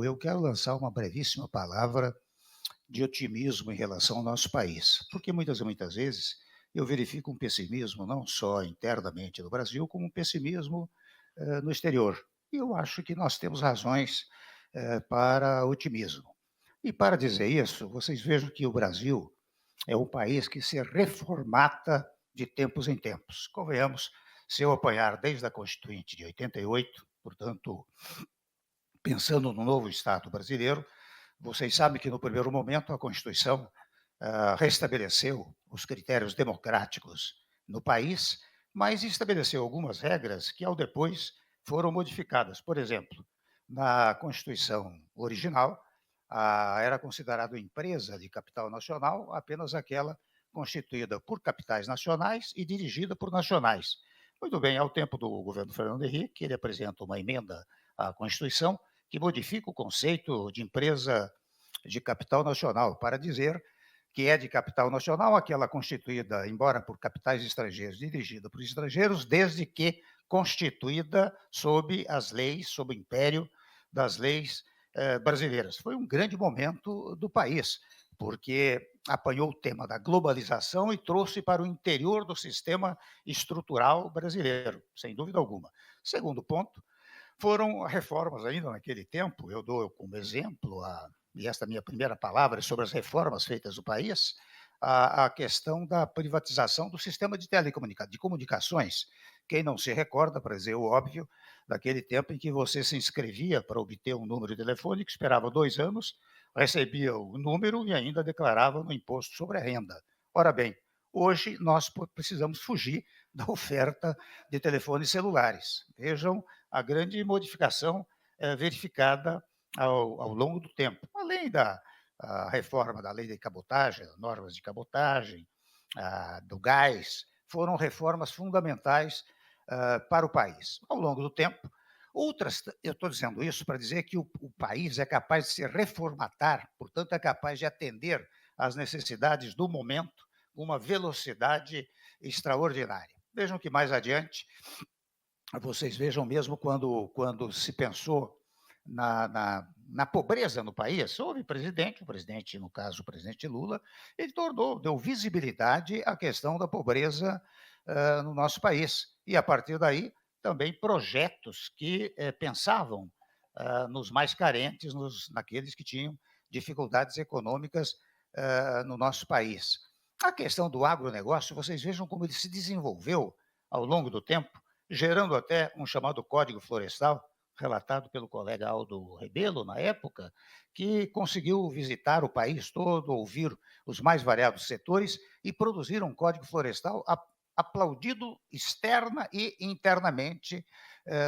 Brasil, eu quero lançar uma brevíssima palavra de otimismo em relação ao nosso país, porque muitas e muitas vezes eu verifico um pessimismo não só internamente no Brasil, como um pessimismo no exterior. E eu acho que nós temos razões para otimismo. E para dizer isso, vocês vejam que o Brasil é um país que se reformata de tempos em tempos. Convenhamos, se eu apanhar desde a Constituinte de 88, portanto, pensando no novo Estado brasileiro, vocês sabem que no primeiro momento a Constituição restabeleceu os critérios democráticos no país, mas estabeleceu algumas regras que, ao depois, foram modificadas. Por exemplo, na Constituição original, era considerado empresa de capital nacional apenas aquela constituída por capitais nacionais e dirigida por nacionais. Muito bem, ao tempo do governo Fernando Henrique, ele apresenta uma emenda à Constituição que modifica o conceito de empresa de capital nacional para dizer que é de capital nacional aquela constituída, embora por capitais estrangeiros, dirigida por estrangeiros, desde que constituída sob as leis, sob o império das leis brasileiras. Foi um grande momento do país, porque apanhou o tema da globalização e trouxe para o interior do sistema estrutural brasileiro, sem dúvida alguma. Segundo ponto, foram reformas ainda naquele tempo, eu dou como exemplo, e esta minha primeira palavra é sobre as reformas feitas no país, a questão da privatização do sistema de comunicações. Quem não se recorda, para dizer o óbvio, daquele tempo em que você se inscrevia para obter um número de telefone, que esperava 2 anos, recebia o número e ainda declarava no imposto sobre a renda. Ora bem, hoje nós precisamos fugir da oferta de telefones celulares. Vejam a grande modificação verificada ao longo do tempo, além da reforma da lei de cabotagem, normas de cabotagem, do gás, foram reformas fundamentais para o país. Ao longo do tempo, outras, eu estou dizendo isso para dizer que o país é capaz de se reformatar, portanto, é capaz de atender às necessidades do momento com uma velocidade extraordinária. Vejam que mais adiante vocês vejam mesmo quando se pensou na pobreza no país, houve presidente, o presidente, no caso, o presidente Lula, ele deu visibilidade à questão da pobreza no nosso país. E, a partir daí, também projetos que pensavam nos mais carentes, naqueles que tinham dificuldades econômicas no nosso país. A questão do agronegócio, vocês vejam como ele se desenvolveu ao longo do tempo, gerando até um chamado Código Florestal, relatado pelo colega Aldo Rebelo, na época, que conseguiu visitar o país todo, ouvir os mais variados setores e produzir um Código Florestal aplaudido externa e internamente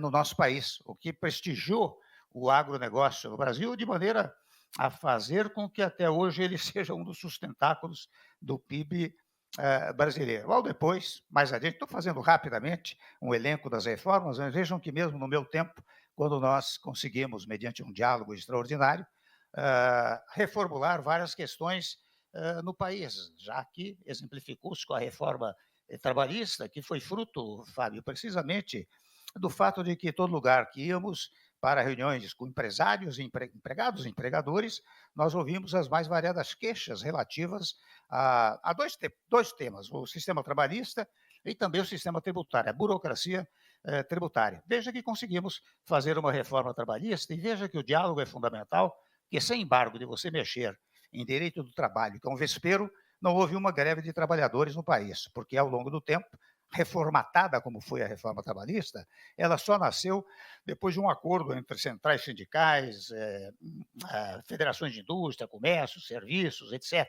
no nosso país, o que prestigiou o agronegócio no Brasil de maneira a fazer com que até hoje ele seja um dos sustentáculos do PIB brasileiro. Logo depois, mais adiante, estou fazendo rapidamente um elenco das reformas, mas vejam que mesmo no meu tempo, quando nós conseguimos, mediante um diálogo extraordinário, reformular várias questões no país, já que exemplificou-se com a reforma trabalhista, que foi fruto, Fábio, precisamente do fato de que todo lugar que íamos para reuniões com empresários, empregados e empregadores, nós ouvimos as mais variadas queixas relativas a dois temas, o sistema trabalhista e também o sistema tributário, a burocracia tributária. Veja que conseguimos fazer uma reforma trabalhista e veja que o diálogo é fundamental, que sem embargo de você mexer em direito do trabalho, que é um vespeiro, não houve uma greve de trabalhadores no país, porque ao longo do tempo, reformatada como foi a reforma trabalhista, ela só nasceu depois de um acordo entre centrais sindicais, federações de indústria, comércio, serviços, etc.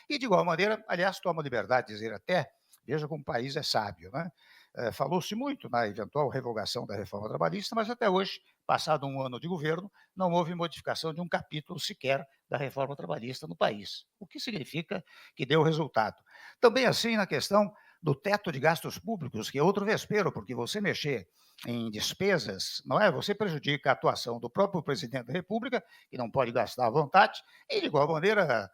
E, de igual maneira, aliás, tomo a liberdade de dizer até, veja como o país é sábio, né? Falou-se muito na eventual revogação da reforma trabalhista, mas até hoje, passado um ano de governo, não houve modificação de um capítulo sequer da reforma trabalhista no país, o que significa que deu resultado. Também assim na questão do teto de gastos públicos, que é outro vespeiro, porque você mexer em despesas, não é? Você prejudica a atuação do próprio presidente da República, que não pode gastar à vontade, e de igual maneira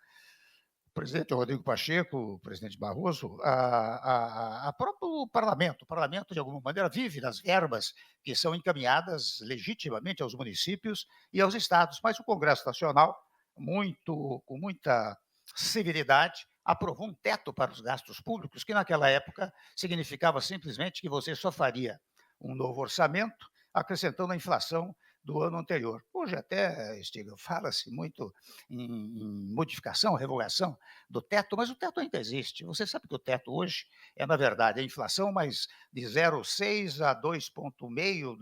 o presidente Rodrigo Pacheco, o presidente Barroso, a próprio parlamento. O parlamento, de alguma maneira, vive das verbas que são encaminhadas legitimamente aos municípios e aos estados, mas o Congresso Nacional, com muita severidade, aprovou um teto para os gastos públicos, que naquela época significava simplesmente que você só faria um novo orçamento acrescentando a inflação do ano anterior. Hoje até, Stiglitz, fala-se muito em modificação, revogação do teto, mas o teto ainda existe. Você sabe que o teto hoje é, na verdade, a inflação mais de 0,6 a 2,5,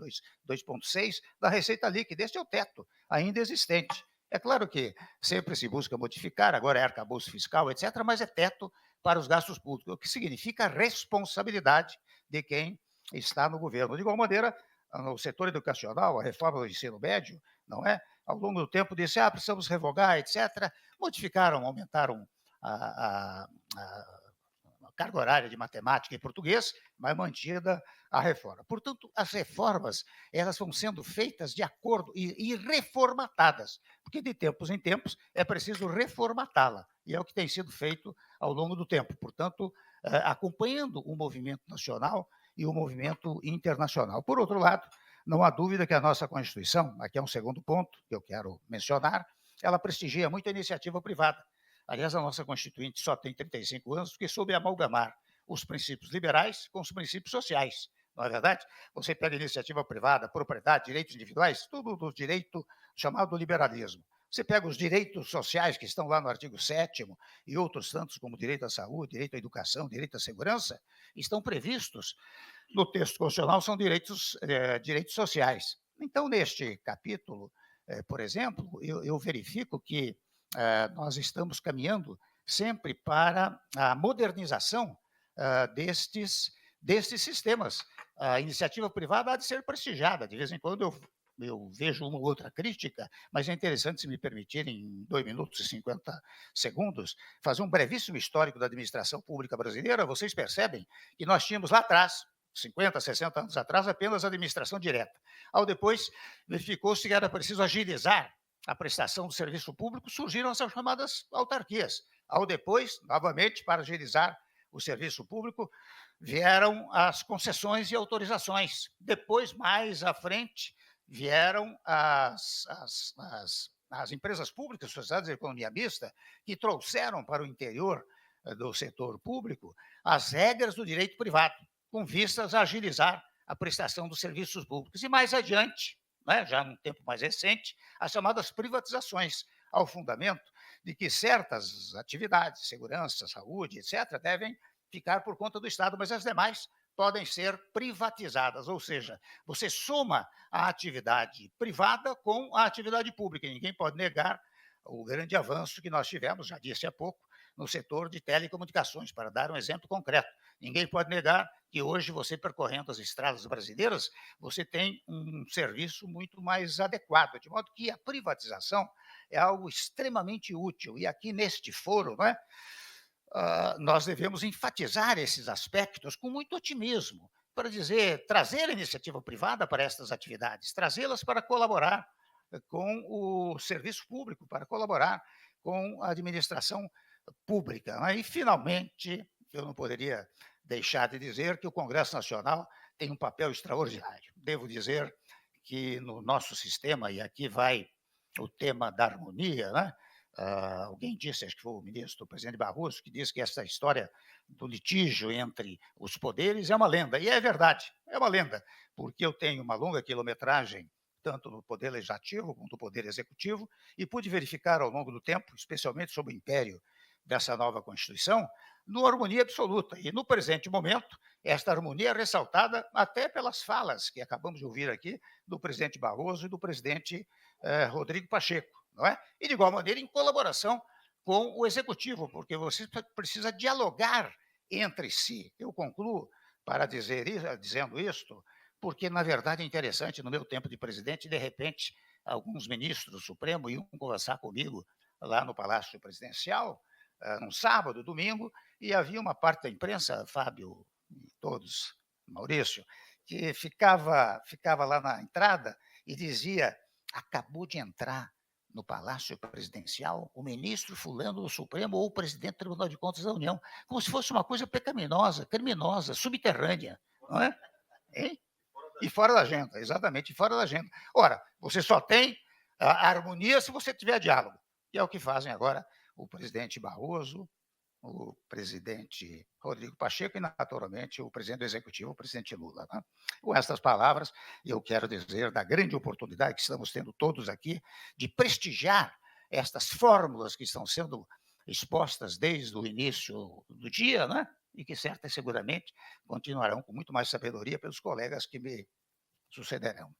2,6 da receita líquida. Este é o teto ainda existente. É claro que sempre se busca modificar, agora é arcabouço fiscal, etc., mas é teto para os gastos públicos, o que significa responsabilidade de quem está no governo. De igual maneira, no setor educacional, a reforma do ensino médio, não é? Ao longo do tempo disse, precisamos revogar, etc. Modificaram, aumentaram a, a, a carga horária de matemática e português, mas mantida a reforma. Portanto, as reformas, elas vão sendo feitas de acordo e reformatadas, porque de tempos em tempos é preciso reformatá-la, e é o que tem sido feito ao longo do tempo. Portanto, acompanhando o movimento nacional e o movimento internacional. Por outro lado, não há dúvida que a nossa Constituição, aqui é um segundo ponto que eu quero mencionar, ela prestigia muito a iniciativa privada. Aliás, a nossa Constituinte só tem 35 anos porque soube amalgamar os princípios liberais com os princípios sociais. Não é verdade? Você pega iniciativa privada, propriedade, direitos individuais, tudo do direito chamado liberalismo. Você pega os direitos sociais que estão lá no artigo 7º e outros tantos como direito à saúde, direito à educação, direito à segurança, estão previstos no texto constitucional, são direitos sociais. Então, neste capítulo, por exemplo, eu verifico que nós estamos caminhando sempre para a modernização destes sistemas. A iniciativa privada há de ser prestigiada. De vez em quando eu vejo uma ou outra crítica, mas é interessante, se me permitirem, em 2 minutos e 50 segundos, fazer um brevíssimo histórico da administração pública brasileira. Vocês percebem que nós tínhamos lá atrás, 50, 60 anos atrás, apenas administração direta. Ao depois, verificou-se que era preciso agilizar a prestação do serviço público, surgiram as chamadas autarquias. Ao depois, novamente, para agilizar o serviço público, vieram as concessões e autorizações. Depois, mais à frente, vieram as empresas públicas, sociedades de economia mista, que trouxeram para o interior do setor público as regras do direito privado, com vistas a agilizar a prestação dos serviços públicos. E mais adiante, né, já num tempo mais recente, as chamadas privatizações, ao fundamento de que certas atividades, segurança, saúde, etc., devem ficar por conta do Estado, mas as demais podem ser privatizadas, ou seja, você soma a atividade privada com a atividade pública. E ninguém pode negar o grande avanço que nós tivemos, já disse há pouco, no setor de telecomunicações, para dar um exemplo concreto. Ninguém pode negar que hoje você, percorrendo as estradas brasileiras, você tem um serviço muito mais adequado, de modo que a privatização é algo extremamente útil. E aqui neste foro, não é? Nós devemos enfatizar esses aspectos com muito otimismo, para dizer, trazer a iniciativa privada para estas atividades, trazê-las para colaborar com o serviço público, para colaborar com a administração pública. E, finalmente, eu não poderia deixar de dizer que o Congresso Nacional tem um papel extraordinário. Devo dizer que no nosso sistema, e aqui vai o tema da harmonia, né? Alguém disse, acho que foi o ministro, o presidente Barroso, que disse que essa história do litígio entre os poderes é uma lenda. E é verdade, é uma lenda, porque eu tenho uma longa quilometragem, tanto no Poder Legislativo quanto no Poder Executivo, e pude verificar ao longo do tempo, especialmente sob o império dessa nova Constituição, no harmonia absoluta. E no presente momento, esta harmonia é ressaltada até pelas falas que acabamos de ouvir aqui do presidente Barroso e do presidente Rodrigo Pacheco, não é? E, de igual maneira, em colaboração com o Executivo, porque você precisa dialogar entre si. Eu concluo para dizendo isto, porque, na verdade, é interessante, no meu tempo de presidente, de repente, alguns ministros do Supremo iam conversar comigo lá no Palácio Presidencial, num sábado, domingo, e havia uma parte da imprensa, Fábio e todos, Maurício, que ficava lá na entrada e dizia: acabou de entrar no Palácio Presidencial o ministro fulano do Supremo ou o presidente do Tribunal de Contas da União, como se fosse uma coisa pecaminosa, criminosa, subterrânea, não é? Hein? E fora da agenda, exatamente, e fora da agenda. Ora, você só tem a harmonia se você tiver diálogo, e é o que fazem agora o presidente Barroso, o presidente Rodrigo Pacheco e, naturalmente, o presidente do Executivo, o presidente Lula. Né? Com estas palavras, eu quero dizer da grande oportunidade que estamos tendo todos aqui de prestigiar estas fórmulas que estão sendo expostas desde o início do dia, né? E que certa e seguramente continuarão com muito mais sabedoria pelos colegas que me sucederão.